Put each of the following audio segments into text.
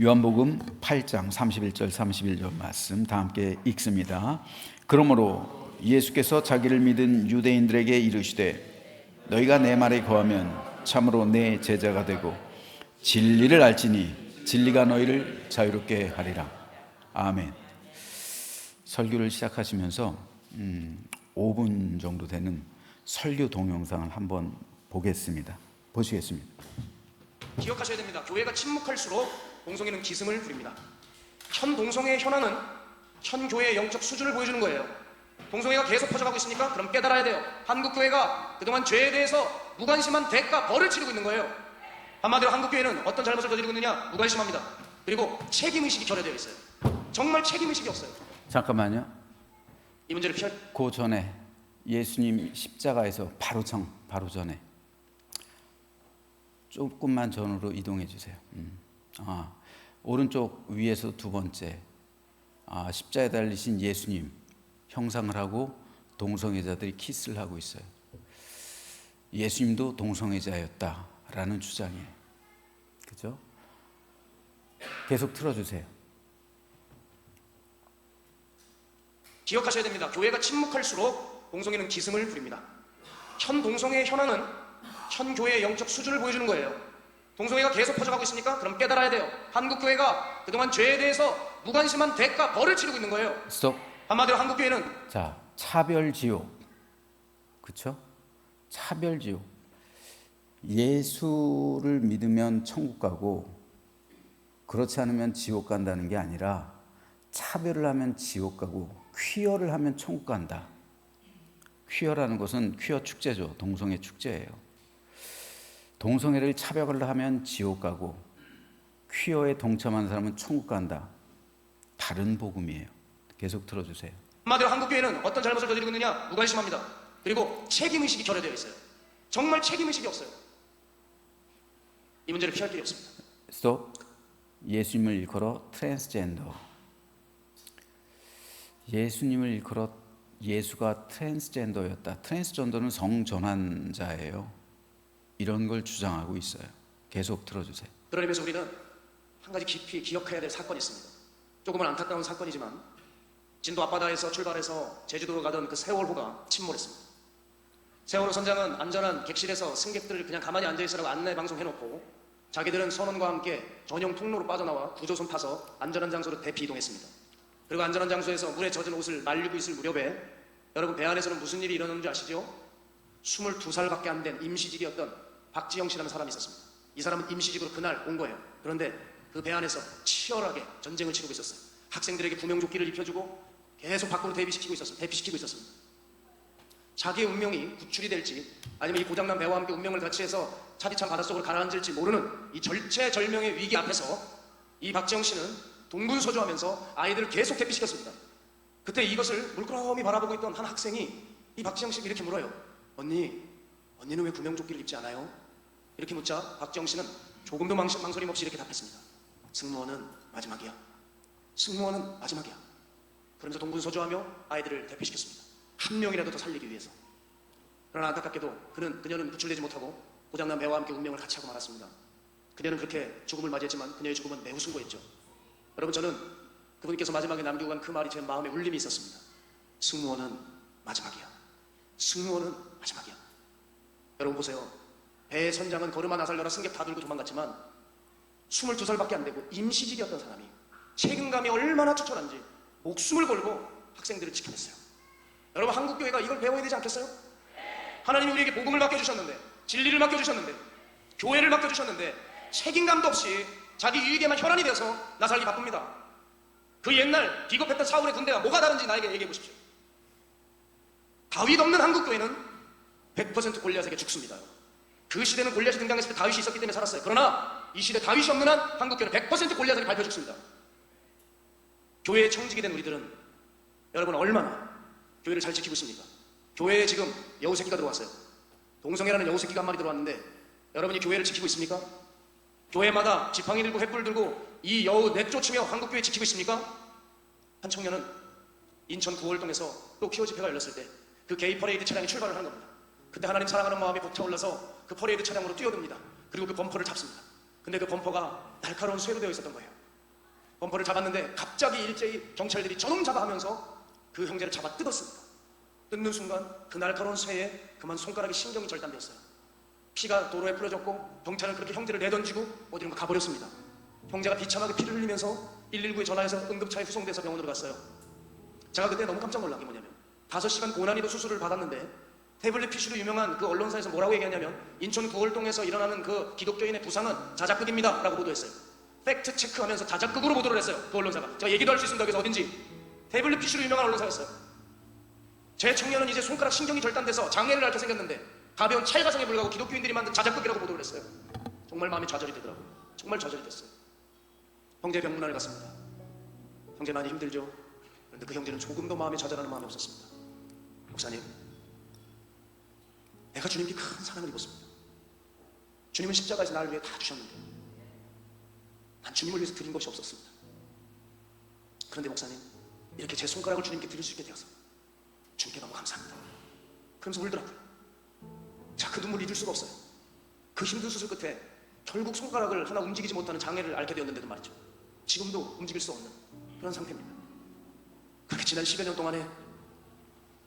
요한복음 8장 31절 31절 말씀 다 함께 읽습니다. 그러므로 예수께서 자기를 믿은 유대인들에게 이르시되 너희가 내 말에 거하면 참으로 내 제자가 되고 진리를 알지니 진리가 너희를 자유롭게 하리라. 아멘. 설교를 시작하시면서 5분 정도 되는 설교 동영상을 한번 보겠습니다. 보시겠습니다. 기억하셔야 됩니다. 교회가 침묵할수록 동성애는 기승을 부립니다. 현 동성애의 현황은 현 교회의 영적 수준을 보여주는 거예요. 동성애가 계속 퍼져가고 있으니까 그럼 깨달아야 돼요. 한국 교회가 그동안 죄에 대해서 무관심한 대가 벌을 치르고 있는 거예요. 한마디로 한국 교회는 어떤 잘못을 저지르고 있느냐? 무관심합니다. 그리고 책임의식이 결여되어 있어요. 정말 책임의식이 없어요. 잠깐만요. 이 문제를 피할 그 전에 예수님 십자가에서 바로 전에 조금만 전으로 이동해 주세요. 오른쪽 위에서 두 번째 십자가에 달리신 예수님 형상을 하고 동성애자들이 키스를 하고 있어요. 예수님도 동성애자였다라는 주장이에요. 그죠? 계속 틀어주세요. 기억하셔야 됩니다. 교회가 침묵할수록 동성애는 기승을 부립니다. 현 동성애의 현황은 현 교회의 영적 수준을 보여주는 거예요. 동성애가 계속 퍼져가고 있으니까 그럼 깨달아야 돼요. 한국 교회가 그동안 죄에 대해서 무관심한 대가 벌을 치르고 있는 거예요. 스톱. 한마디로 한국 교회는 차별지옥. 그렇죠? 차별지옥. 예수를 믿으면 천국 가고 그렇지 않으면 지옥 간다는 게 아니라 차별을 하면 지옥 가고 퀴어를 하면 천국 간다. 퀴어라는 것은 퀴어 축제죠. 동성애 축제예요. 동성애를 차별을 하면 지옥 가고 퀴어에 동참하는 사람은 천국 간다. 다른 복음이에요. 계속 들어주세요. 한마디로 한국 교회는 어떤 잘못을 저지르고 있느냐? 무관심합니다. 그리고 책임의식이 결여되어 있어요. 정말 책임의식이 없어요. 이 문제를 피할 길이 없습니다. 스톱. 예수님을 일컬어 트랜스젠더. 예수님을 일컬어 예수가 트랜스젠더였다. 트랜스젠더는 성전환자예요. 이런 걸 주장하고 있어요. 계속 들어주세요. 그런 의미에서 우리는 한 가지 깊이 기억해야 될 사건이 있습니다. 조금은 안타까운 사건이지만 진도 앞바다에서 출발해서 제주도로 가던 그 세월호가 침몰했습니다. 세월호 선장은 안전한 객실에서 승객들을 그냥 가만히 앉아있으라고 안내 방송해놓고 자기들은 선원과 함께 전용 통로로 빠져나와 구조선 타서 안전한 장소로 대피 이동했습니다. 그리고 안전한 장소에서 물에 젖은 옷을 말리고 있을 무렵에 여러분 배 안에서는 무슨 일이 일어났는지 아시죠? 22살밖에 안 된 임시직이었던 박지영 씨라는 사람이 있었습니다. 이 사람은 임시직으로 그날 온 거예요. 그런데 그 배 안에서 치열하게 전쟁을 치르고 있었어요. 학생들에게 구명조끼를 입혀주고 계속 밖으로 대피시키고 있었습니다. 자기의 운명이 구출이 될지 아니면 이 고장난 배와 함께 운명을 같이 해서 차디찬 바닷속으로 가라앉을지 모르는 이 절체절명의 위기 앞에서 이 박지영 씨는 동분서주하면서 아이들을 계속 대피시켰습니다. 그때 이것을 물끄러미 바라보고 있던 한 학생이 이 박지영 씨에게 이렇게 물어요. 언니는 왜 구명조끼를 입지 않아요? 이렇게 묻자 박지영 씨는 조금도 망설임 없이 이렇게 답했습니다. 승무원은 마지막이야. 승무원은 마지막이야. 그러면서 동분서주하며 아이들을 대피시켰습니다. 한 명이라도 더 살리기 위해서. 그러나 안타깝게도 그녀는 구출되지 못하고 고장난 배와 함께 운명을 같이 하고 말았습니다. 그녀는 그렇게 죽음을 맞이했지만 그녀의 죽음은 매우 숭고했죠. 여러분, 저는 그분께서 마지막에 남기고 간 그 말이 제 마음에 울림이 있었습니다. 승무원은 마지막이야. 승무원은 마지막이야. 여러분 보세요. 배의 선장은 걸음아 나살려라 승객 다 들고 도망갔지만 22살밖에 안 되고 임시직이었던 사람이 책임감이 얼마나 추천한지 목숨을 걸고 학생들을 지켜냈어요. 여러분, 한국교회가 이걸 배워야 되지 않겠어요? 하나님이 우리에게 복음을 맡겨주셨는데, 진리를 맡겨주셨는데, 교회를 맡겨주셨는데 책임감도 없이 자기 유익에만 혈안이 되어서 나살기 바쁩니다. 그 옛날 비겁했던 사울의 군대가 뭐가 다른지 나에게 얘기해 보십시오. 다윗 없는 한국교회는 100% 골리앗에게 죽습니다. 그 시대는 골리앗이 등장했을 때 다윗이 있었기 때문에 살았어요. 그러나 이 시대 다윗이 없는 한 한국교회는 100% 골리앗에게 밟혀 죽습니다. 교회에 청지기 된 우리들은 여러분 얼마나 교회를 잘 지키고 있습니까? 교회에 지금 여우새끼가 들어왔어요. 동성애라는 여우새끼가 한 마리 들어왔는데 여러분이 교회를 지키고 있습니까? 교회마다 지팡이 들고 횃불 들고 이 여우 내쫓으며 한국교회 지키고 있습니까? 한 청년은 인천 구월동에서 또 퀴어 집회가 열렸을 때 그 게이 퍼레이드 차량이 출발을 하는 겁니다. 그때 하나님 사랑하는 마음이 벅차올라서 그 퍼레이드 차량으로 뛰어듭니다. 그리고 그 범퍼를 잡습니다. 근데 그 범퍼가 날카로운 쇠로 되어 있었던 거예요. 범퍼를 잡았는데 갑자기 일제히 경찰들이 저놈 잡아 하면서 그 형제를 잡아 뜯었습니다. 뜯는 순간 그 날카로운 쇠에 그만 손가락에 신경이 절단되었어요. 피가 도로에 뿌려졌고 경찰은 그렇게 형제를 내던지고 어디론가 가버렸습니다. 형제가 비참하게 피를 흘리면서 119에 전화해서 응급차에 후송돼서 병원으로 갔어요. 제가 그때 너무 깜짝 놀란 게 뭐냐면 5시간 고난이도 수술을 받았는데 태블릿 PC로 유명한 그 언론사에서 뭐라고 얘기하냐면 인천 구월동에서 일어나는 그 기독교인의 부상은 자작극입니다 라고 보도했어요. 팩트 체크하면서 자작극으로 보도를 했어요. 그 언론사가. 제가 얘기도 할 수 있습니다. 그래서 어딘지. 태블릿 PC로 유명한 언론사였어요. 제 청년은 이제 손가락 신경이 절단돼서 장애를 앓게 생겼는데 가벼운 찰가상에 불구하고 기독교인들이 만든 자작극이라고 보도를 했어요. 정말 마음이 좌절이 되더라고요. 정말 좌절이 됐어요. 형제 병문안에 갔습니다. 형제 많이 힘들죠? 그런데 그 형제는 조금도 마음에 좌절하는 마음이 없었습니다. 목사님, 내가 주님께 큰 사랑을 입었습니다. 주님은 십자가에서 나를 위해 다 주셨는데 난 주님을 위해서 드린 것이 없었습니다. 그런데 목사님, 이렇게 제 손가락을 주님께 드릴 수 있게 되어서 주님께 너무 감사합니다. 그러면서 울더라고요. 자, 그 눈물 잊을 수가 없어요. 그 힘든 수술 끝에 결국 손가락을 하나 움직이지 못하는 장애를 앓게 되었는데도 말이죠. 지금도 움직일 수 없는 그런 상태입니다. 그렇게 지난 10여 년 동안에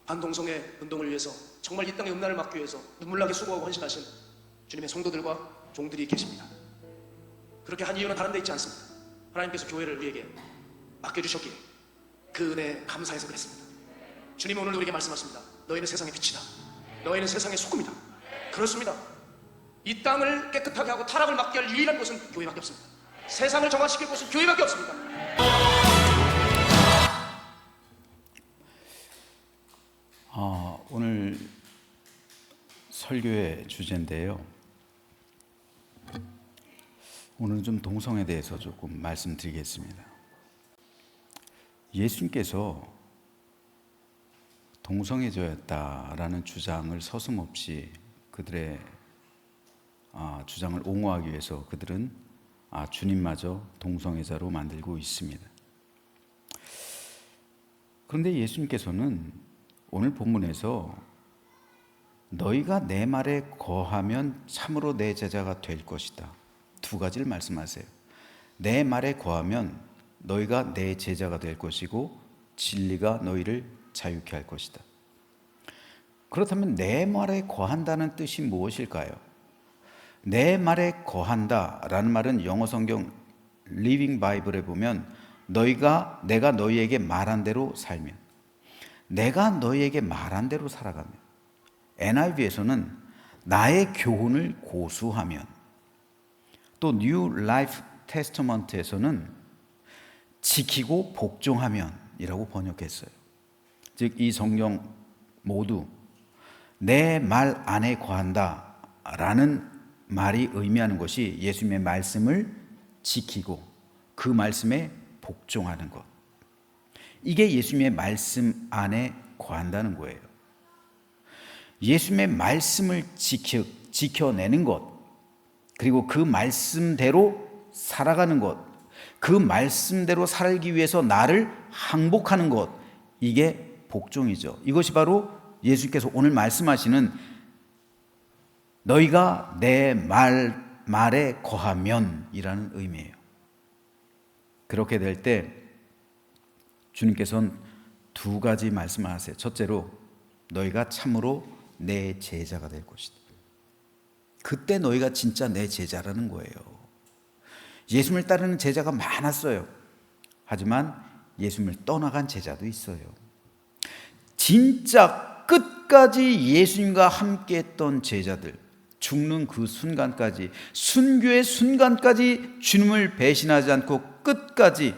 반동성애 운동을 위해서 정말 이 땅의 음란을 막기 위해서 눈물나게 수고하고 헌신하신 주님의 성도들과 종들이 계십니다. 그렇게 한 이유는 다른 데 있지 않습니다. 하나님께서 교회를 우리에게 맡겨주셨기에 그 은혜에 감사해서 그랬습니다. 주님은 오늘 우리에게 말씀하십니다. 너희는 세상의 빛이다. 너희는 세상의 소금이다. 그렇습니다. 이 땅을 깨끗하게 하고 타락을 막게 할 유일한 곳은 교회밖에 없습니다. 세상을 정화시킬 곳은 교회밖에 없습니다. 오늘 설교의 주제인데요. 오늘은 좀 동성에 대해서 조금 말씀드리겠습니다. 예수님께서 동성애자였다라는 주장을 서슴없이 그들의 주장을 옹호하기 위해서 그들은 주님마저 동성애자로 만들고 있습니다. 그런데 예수님께서는 오늘 본문에서 너희가 내 말에 거하면 참으로 내 제자가 될 것이다. 두 가지를 말씀하세요. 내 말에 거하면 너희가 내 제자가 될 것이고 진리가 너희를 자유케 할 것이다. 그렇다면 내 말에 거한다는 뜻이 무엇일까요? 내 말에 거한다라는 말은 영어 성경 리빙 바이블에 보면 내가 너희에게 말한 대로 살면, 내가 너희에게 말한 대로 살아가면, NIV에서는 나의 교훈을 고수하면, 또 뉴 라이프 테스터먼트에서는 지키고 복종하면이라고 번역했어요. 즉 이 성경 모두 내 말 안에 거한다라는 말이 의미하는 것이 예수님의 말씀을 지키고 그 말씀에 복종하는 것. 이게 예수님의 말씀 안에 거한다는 거예요. 예수님의 말씀을 지켜내는 것, 그리고 그 말씀대로 살아가는 것, 그 말씀대로 살기 위해서 나를 항복하는 것, 이게 복종이죠. 이것이 바로 예수께서 오늘 말씀하시는 너희가 내 말에 거하면이라는 의미예요. 그렇게 될 때 주님께서는 두 가지 말씀을 하세요. 첫째로 너희가 참으로 내 제자가 될 것이다. 그때 너희가 진짜 내 제자라는 거예요. 예수님을 따르는 제자가 많았어요. 하지만 예수님을 떠나간 제자도 있어요. 진짜 끝까지 예수님과 함께했던 제자들, 죽는 그 순간까지, 순교의 순간까지 주님을 배신하지 않고 끝까지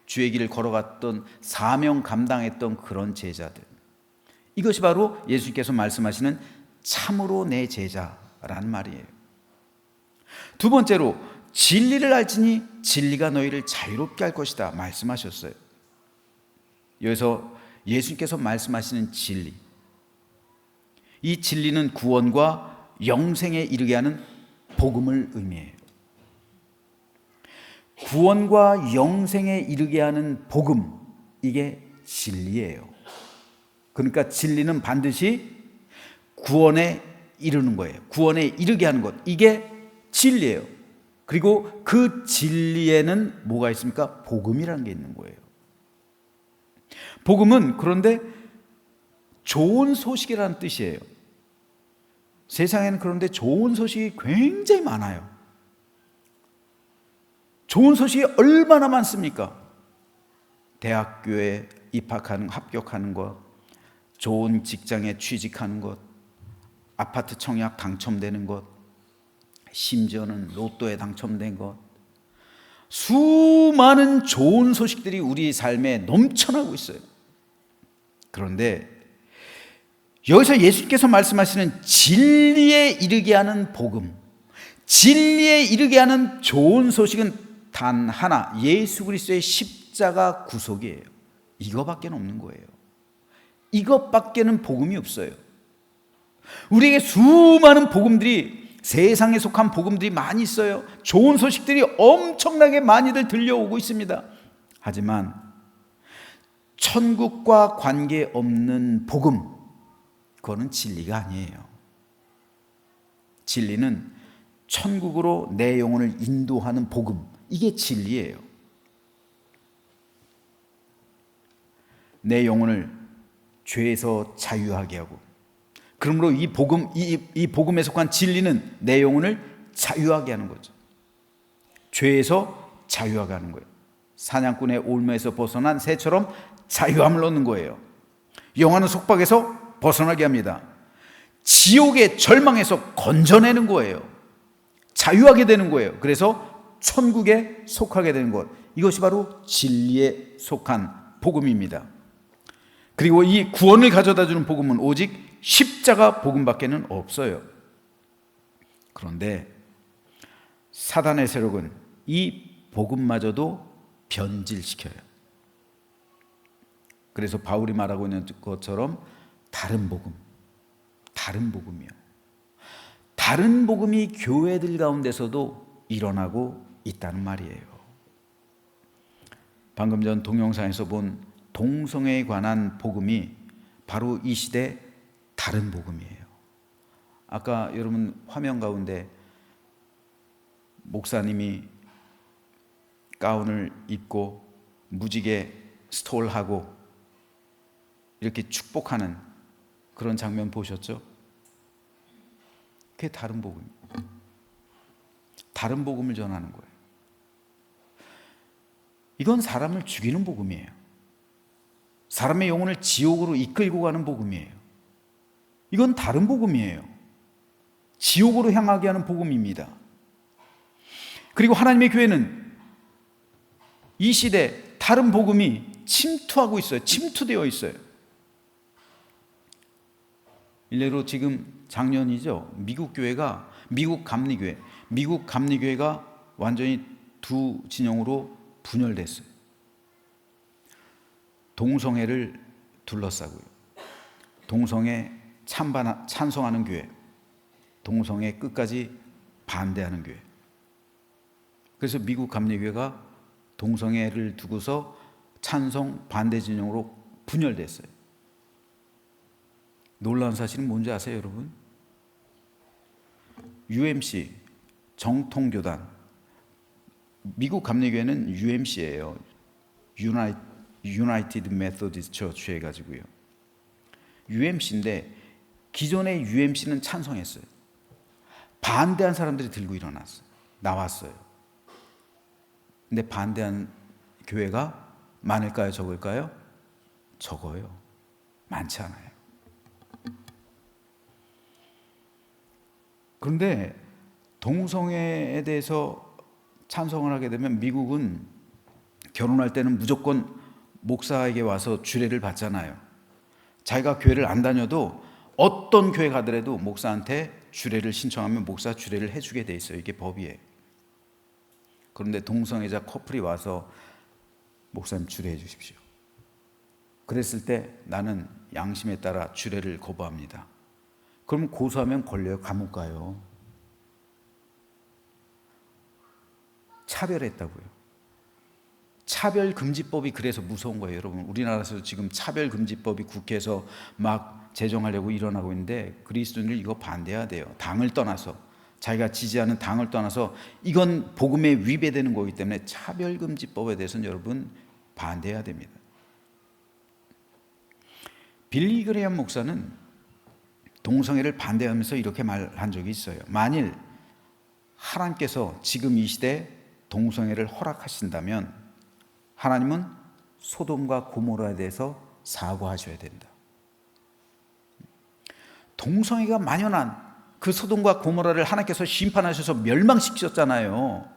주의 길을 걸어갔던, 사명 감당했던 그런 제자들, 이것이 바로 예수님께서 말씀하시는 참으로 내 제자라는 말이에요. 두 번째로 진리를 알지니 진리가 너희를 자유롭게 할 것이다 말씀하셨어요. 여기서 예수님께서 말씀하시는 진리, 이 진리는 구원과 영생에 이르게 하는 복음을 의미해요. 구원과 영생에 이르게 하는 복음, 이게 진리예요. 그러니까 진리는 반드시 구원에 이르는 거예요. 구원에 이르게 하는 것, 이게 진리예요. 그리고 그 진리에는 뭐가 있습니까? 복음이라는 게 있는 거예요. 복음은 그런데 좋은 소식이라는 뜻이에요. 세상에는 그런데 좋은 소식이 굉장히 많아요. 좋은 소식이 얼마나 많습니까? 대학교에 합격하는 것, 좋은 직장에 취직하는 것, 아파트 청약 당첨되는 것, 심지어는 로또에 당첨된 것, 수많은 좋은 소식들이 우리 삶에 넘쳐나고 있어요. 그런데 여기서 예수님께서 말씀하시는 진리에 이르게 하는 복음, 진리에 이르게 하는 좋은 소식은 단 하나, 예수 그리스도의 십자가 구속이에요. 이거밖에 없는 거예요. 이것밖에는 복음이 없어요. 우리에게 수많은 복음들이, 세상에 속한 복음들이 많이 있어요. 좋은 소식들이 엄청나게 많이들 들려오고 있습니다. 하지만 천국과 관계없는 복음, 그거는 진리가 아니에요. 진리는 천국으로 내 영혼을 인도하는 복음, 이게 진리예요. 내 영혼을 죄에서 자유하게 하고, 그러므로 이 복음에 속한 진리는 내 영혼을 자유하게 하는 거죠. 죄에서 자유하게 하는 거예요. 사냥꾼의 올무에서 벗어난 새처럼 자유함을 얻는 거예요. 영화는 속박에서 벗어나게 합니다. 지옥의 절망에서 건져내는 거예요. 자유하게 되는 거예요. 그래서 천국에 속하게 되는 것, 이것이 바로 진리에 속한 복음입니다. 그리고 이 구원을 가져다 주는 복음은 오직 십자가 복음밖에는 없어요. 그런데 사단의 세력은 이 복음마저도 변질시켜요. 그래서 바울이 말하고 있는 것처럼 다른 복음이요. 다른 복음이 교회들 가운데서도 일어나고 있다는 말이에요. 방금 전 동영상에서 본 동성애에 관한 복음이 바로 이 시대 다른 복음이에요. 아까 여러분 화면 가운데 목사님이 가운을 입고 무지개 스톨하고 이렇게 축복하는 그런 장면 보셨죠? 그게 다른 복음이에요. 다른 복음을 전하는 거예요. 이건 사람을 죽이는 복음이에요. 사람의 영혼을 지옥으로 이끌고 가는 복음이에요. 이건 다른 복음이에요. 지옥으로 향하게 하는 복음입니다. 그리고 하나님의 교회는 이 시대 다른 복음이 침투하고 있어요. 침투되어 있어요. 일례로 지금 작년이죠. 미국 감리교회가 완전히 두 진영으로 분열됐어요. 동성애를 둘러싸고요. 동성애 찬성하는 교회, 동성애 끝까지 반대하는 교회. 그래서 미국 감리교회가 동성애를 두고서 찬성 반대 진영으로 분열됐어요. 놀라운 사실은 뭔지 아세요, 여러분? UMC, 정통교단, 미국 감리교회는 UMC예요. United Methodist Church 해가지고요. UMC인데 기존의 UMC는 찬성했어요. 반대한 사람들이 들고 나왔어요. 근데 반대한 교회가 많을까요, 적을까요? 적어요. 많지 않아요. 그런데 동성애에 대해서 찬성을 하게 되면 미국은 결혼할 때는 무조건 목사에게 와서 주례를 받잖아요. 자기가 교회를 안 다녀도 어떤 교회 가더라도 목사한테 주례를 신청하면 목사 주례를 해주게 돼 있어요. 이게 법이에요. 그런데 동성애자 커플이 와서 목사님 주례해 주십시오. 그랬을 때 나는 양심에 따라 주례를 거부합니다. 그럼 고소하면 걸려요. 감옥 가요. 차별했다고요. 차별금지법이 그래서 무서운 거예요, 여러분. 우리나라에서 지금 차별금지법이 국회에서 막 제정하려고 일어나고 있는데 그리스도인들 이거 반대해야 돼요. 당을 떠나서 자기가 지지하는 당을 떠나서 이건 복음에 위배되는 거기 때문에 차별금지법에 대해서는 여러분 반대해야 됩니다. 빌리 그레이엄 목사는 동성애를 반대하면서 이렇게 말한 적이 있어요. 만일 하나님께서 지금 이 시대에 동성애를 허락하신다면 하나님은 소돔과 고모라에 대해서 사과하셔야 된다. 동성애가 만연한 그 소돔과 고모라를 하나님께서 심판하셔서 멸망시키셨잖아요.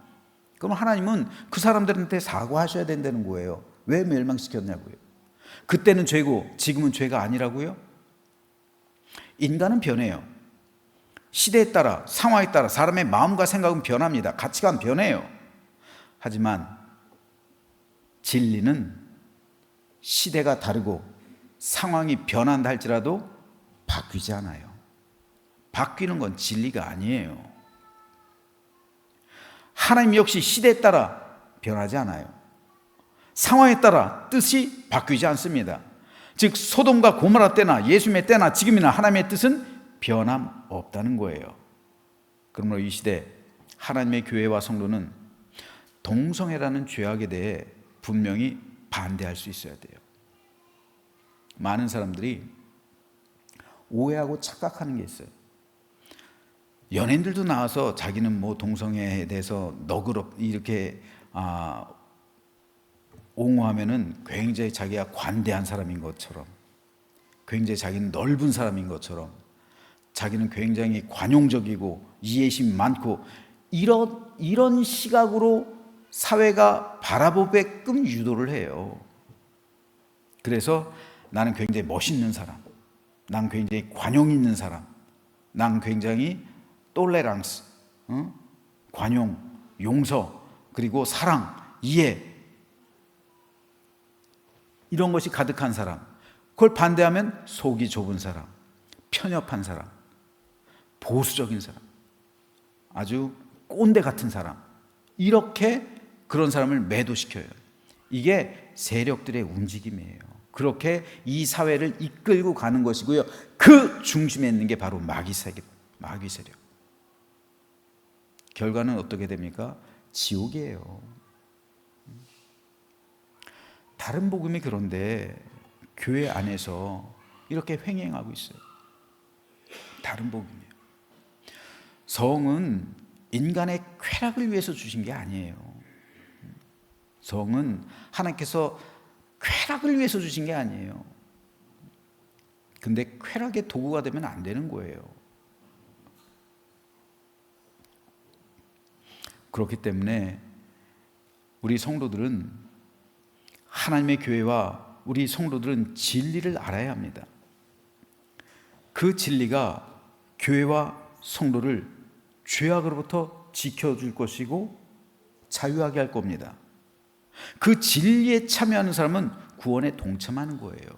그럼 하나님은 그 사람들한테 사과하셔야 된다는 거예요. 왜 멸망시켰냐고요. 그때는 죄고 지금은 죄가 아니라고요? 인간은 변해요. 시대에 따라, 상황에 따라 사람의 마음과 생각은 변합니다. 가치관 변해요. 하지만 진리는 시대가 다르고 상황이 변한다 할지라도 바뀌지 않아요. 바뀌는 건 진리가 아니에요. 하나님 역시 시대에 따라 변하지 않아요. 상황에 따라 뜻이 바뀌지 않습니다. 즉 소돔과 고모라 때나 예수님의 때나 지금이나 하나님의 뜻은 변함없다는 거예요. 그러므로 이 시대 하나님의 교회와 성도는 동성애라는 죄악에 대해 분명히 반대할 수 있어야 돼요. 많은 사람들이 오해하고 착각하는 게 있어요. 연예인들도 나와서 자기는 뭐 동성애에 대해서 이렇게 옹호하면은 굉장히 자기가 관대한 사람인 것처럼, 굉장히 자기는 넓은 사람인 것처럼, 자기는 굉장히 관용적이고 이해심이 많고 이런 시각으로 사회가 바라보게끔 유도를 해요. 그래서 나는 굉장히 멋있는 사람, 난 굉장히 관용 있는 사람, 난 굉장히 톨레랑스, 관용, 용서, 그리고 사랑, 이해, 이런 것이 가득한 사람. 그걸 반대하면 속이 좁은 사람, 편협한 사람, 보수적인 사람, 아주 꼰대 같은 사람, 이렇게 그런 사람을 매도시켜요. 이게 세력들의 움직임이에요. 그렇게 이 사회를 이끌고 가는 것이고요. 그 중심에 있는 게 바로 마귀 세력. 결과는 어떻게 됩니까? 지옥이에요. 다른 복음이 그런데 교회 안에서 이렇게 횡행하고 있어요. 다른 복음이에요. 성은 인간의 쾌락을 위해서 주신 게 아니에요. 성은 하나님께서 쾌락을 위해서 주신 게 아니에요. 근데 쾌락의 도구가 되면 안 되는 거예요. 그렇기 때문에 우리 성도들은, 하나님의 교회와 우리 성도들은 진리를 알아야 합니다. 그 진리가 교회와 성도를 죄악으로부터 지켜줄 것이고 자유하게 할 겁니다. 그 진리에 참여하는 사람은 구원에 동참하는 거예요.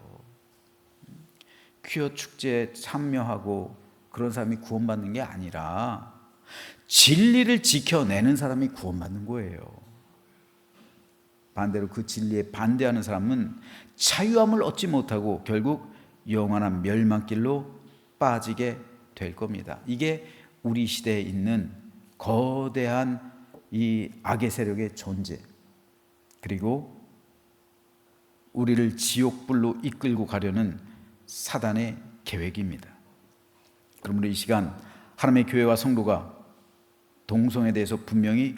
퀴어 축제에 참여하고 그런 사람이 구원받는 게 아니라 진리를 지켜내는 사람이 구원받는 거예요. 반대로 그 진리에 반대하는 사람은 자유함을 얻지 못하고 결국 영원한 멸망길로 빠지게 될 겁니다. 이게 우리 시대에 있는 거대한 이 악의 세력의 존재, 그리고 우리를 지옥불로 이끌고 가려는 사단의 계획입니다. 그러므로 이 시간 하나님의 교회와 성도가 동성애에 대해서 분명히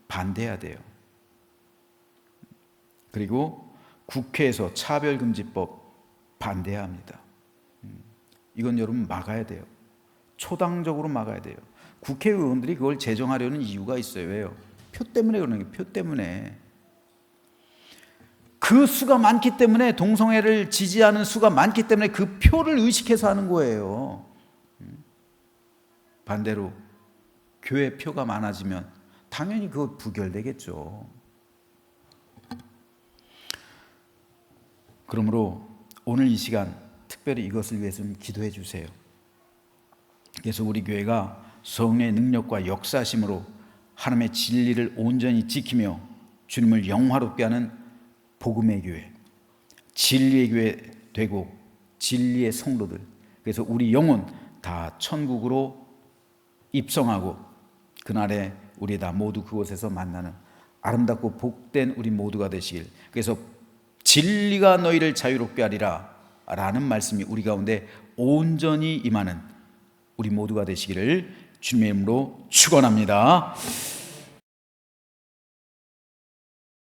반대해야 돼요. 그리고 국회에서 차별금지법 반대해야 합니다. 이건 여러분 막아야 돼요. 초당적으로 막아야 돼요. 국회의원들이 그걸 제정하려는 이유가 있어요. 왜요? 표 때문에 그러는 거예요. 표 때문에. 그 수가 많기 때문에, 동성애를 지지하는 수가 많기 때문에 그 표를 의식해서 하는 거예요. 반대로 교회 표가 많아지면 당연히 그거 부결되겠죠. 그러므로 오늘 이 시간 특별히 이것을 위해서 좀 기도해 주세요. 그래서 우리 교회가 성령의 능력과 역사심으로 하나님의 진리를 온전히 지키며 주님을 영화롭게 하는 복음의 교회, 진리의 교회 되고 진리의 성도들, 그래서 우리 영혼 다 천국으로 입성하고 그날에 우리 다 모두 그곳에서 만나는 아름답고 복된 우리 모두가 되시길. 그래서 진리가 너희를 자유롭게 하리라 라는 말씀이 우리 가운데 온전히 임하는 우리 모두가 되시기를 주님의 이름으로 축원합니다.